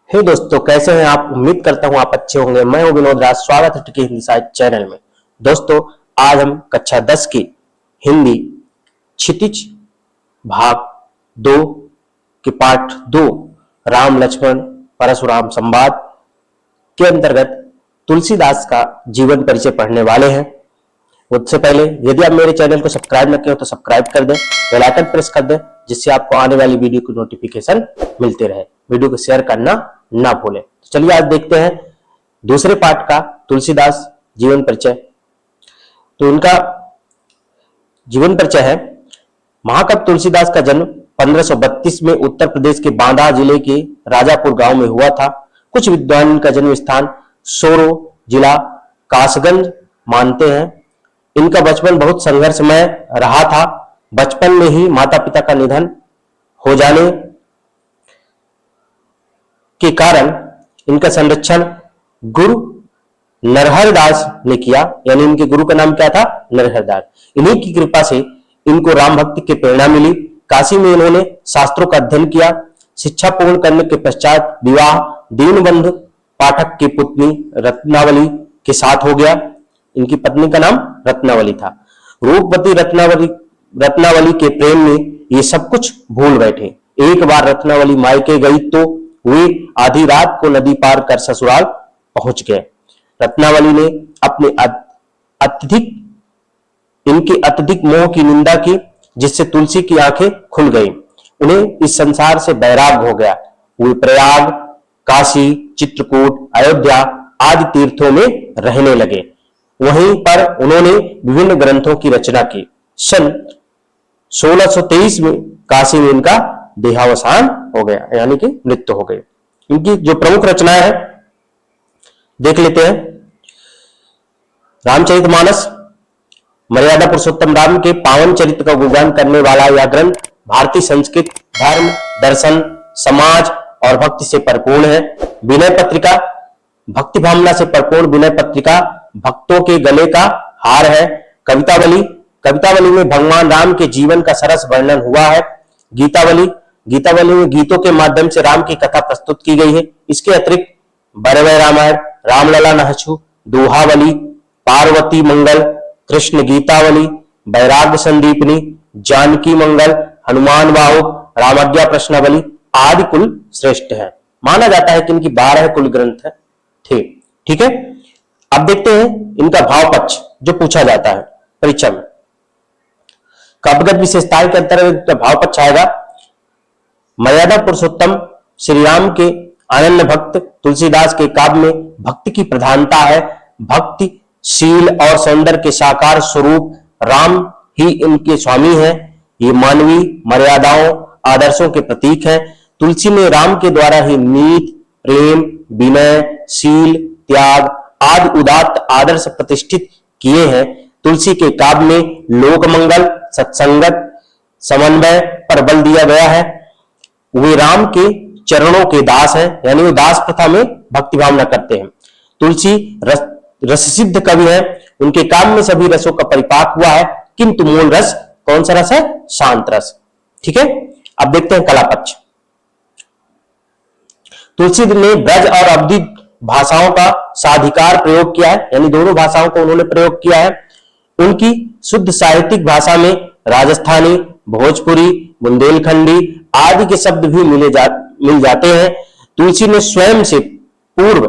हे दोस्तों, कैसे हैं आप। उम्मीद करता हूं आप अच्छे होंगे। मैं हूं विनोद राज, स्वागत है ट्रिकी हिंदी साहित्य चैनल में। दोस्तों, आज हम कक्षा 10 की हिंदी क्षितिज भाग 2 के पाठ 2 राम लक्ष्मण परशुराम संवाद के अंतर्गत तुलसीदास का जीवन परिचय पढ़ने वाले हैं। उससे पहले यदि आप मेरे चैनल को सब्सक्राइब न किए हो तो सब्सक्राइब कर दें, बेल आइकन प्रेस कर दें, जिससे आपको आने वाली वीडियो की नोटिफिकेशन मिलते रहे। वीडियो को शेयर करना ना भूलें। तो चलिए आज देखते हैं दूसरे पाठ का तुलसीदास जीवन परिचय। तो उनका जीवन परिचय है। महाकवि तुलसीदास का जन्म 1532 में उत्तर प्रदेश के बांदा जिले के राजापुर गांव में हुआ था। कुछ विद्वान इनका जन्म स्थान सोरो जिला कासगंज मानते हैं। इनका बचपन बहुत संघर्षमय रहा था। बचपन में ही माता पिता का निधन हो जाने के कारण इनका संरक्षण गुरु नरहर दास ने किया। यानी इनके गुरु का नाम क्या था? नरहर दास। इन्हीं की कृपा से इनको राम भक्ति की प्रेरणा मिली। काशी में इन्होंने शास्त्रों का अध्ययन किया। शिक्षा पूर्ण करने के पश्चात विवाह दीनबंधु पाठक की पुत्री रत्नावली के साथ हो गया। इनकी पत्नी का नाम रत्नावली था। रूपवती रत्नावली के प्रेम में ये सब कुछ भूल बैठे। एक बार रत्नावली मायके गई तो वे आधी रात को नदी पार कर ससुराल पहुंच गए। रत्नावली ने अपने इनके अत्यधिक मोह की निंदा की, जिससे तुलसी की आंखें खुल गई। उन्हें इस संसार से वैराग हो गया। वे प्रयाग, काशी, चित्रकूट, अयोध्या आदि तीर्थों में रहने लगे। वहीं पर उन्होंने विभिन्न ग्रंथों की रचना की। सन 1623 में काशी में इनका देहावसान हो गया, यानी कि मृत्यु हो गई। इनकी जो प्रमुख रचनाएं हैं देख लेते हैं। रामचरितमानस मर्यादा पुरुषोत्तम राम के पावन चरित्र का गुणगान करने वाला यह ग्रंथ भारतीय संस्कृत, धर्म, दर्शन, समाज और भक्ति से परिपूर्ण है। विनय पत्रिका भक्ति भावना से परिपूर्ण विनय पत्रिका भक्तों के गले का हार है। कवितावली में भगवान राम के जीवन का सरस वर्णन हुआ है। गीतावली में गीतों के माध्यम से राम की कथा प्रस्तुत की गई है। इसके अतिरिक्त बरवै रामायण, रामलला नहछु, दोहावली, पार्वती मंगल, कृष्ण गीतावली, वैराग्य संदीपनी, जानकी मंगल, हनुमान बाहुक, रामज्ञा प्रश्नावली आदि कुल श्रेष्ठ है। माना जाता है कि इनकी 12 कुल ग्रंथ है। ठीक है। अब देखते हैं इनका भाव पक्ष जो पूछा जाता है परीक्षा में। काव्यगत विशेषताएं के अंतर्गत भाव पक्ष आएगा। मर्यादा पुरुषोत्तम श्री राम के अनन्य भक्त तुलसीदास के काव्य में भक्ति की प्रधानता है। भक्ति, शील और सौंदर्य के साकार स्वरूप राम ही इनके स्वामी हैं। ये मानवीय मर्यादाओं, आदर्शों के प्रतीक हैं। तुलसी ने राम के द्वारा ही नीति, प्रेम, विनय, शील, त्याग आदि उदात्त आदर्श प्रतिष्ठित किए हैं। तुलसी के काव्य में लोक मंगल, सत्संगत, समन्वय पर बल दिया गया है। वे राम के चरणों के दास हैं, यानी वो दास प्रथा में भक्ति भावना करते हैं। तुलसी रस सिद्ध कवि है। उनके काव्य में सभी रसों का परिपाक हुआ है, किंतु मूल रस कौन सा रस है? शांत रस। ठीक है। अब देखते हैं कला पक्ष। तुलसी ने ब्रज और अवधि भाषाओं का साधिकार प्रयोग किया है, यानी दोनों भाषाओं को उन्होंने प्रयोग किया है। उनकी शुद्ध साहित्यिक भाषा में राजस्थानी, भोजपुरी, बुंदेलखंडी आदि के शब्द भी मिल जाते हैं। तुलसी ने स्वयं से पूर्व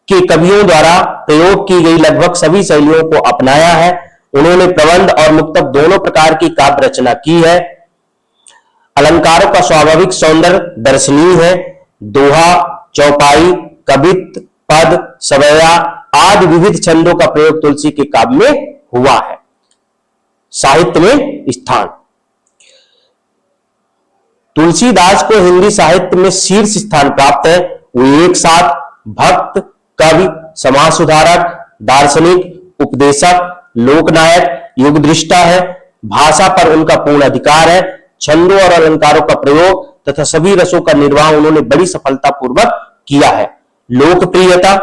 के कवियों द्वारा प्रयोग की गई लगभग सभी शैलियों को अपनाया है। उन्होंने प्रबंध और मुक्तक दोनों प्रकार की काव्य रचना की है। अलंकारों का स्वाभाविक सौंदर्य दर्शनीय है। दोहा, चौपाई, कवित्त, पद, सवैया आदि विविध छंदों का प्रयोग तुलसी के काव्य में हुआ है। साहित्य में स्थान। तुलसीदास को हिंदी साहित्य में शीर्ष स्थान प्राप्त है। वो एक साथ भक्त, कवि, समाज सुधारक, दार्शनिक, उपदेशक, लोकनायक, युगदृष्टा है। भाषा पर उनका पूर्ण अधिकार है। छंदों और अलंकारों का प्रयोग तथा सभी रसों का निर्वाह उन्होंने बड़ी सफलता पूर्वक किया है। लोकप्रियता,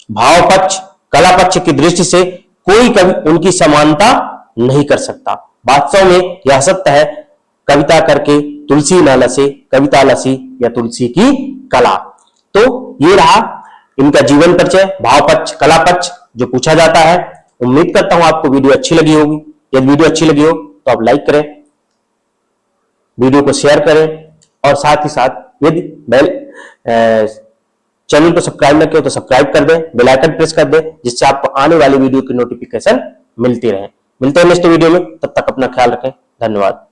भाव पक्ष, कला पक्ष की दृष्टि से कोई कवि उनकी समानता नहीं कर सकता। वास्तव में यह सत्य है, कविता करके तुलसी न लसे, कविता लसी या तुलसी की कला। तो ये रहा इनका जीवन परिचय, भाव पक्ष, कला पक्ष जो पूछा जाता है। उम्मीद करता हूं आपको वीडियो अच्छी लगी होगी। यदि वीडियो अच्छी लगी हो तो आप लाइक करें, वीडियो को शेयर करें और साथ ही साथ यदि चैनल को सब्सक्राइब न किया तो सब्सक्राइब कर दें, बेल आइकन प्रेस कर दें, जिससे आपको आने वाली वीडियो की नोटिफिकेशन मिलती रहे। मिलते हैं नेक्स्ट वीडियो में, तब तक अपना ख्याल रखें। धन्यवाद।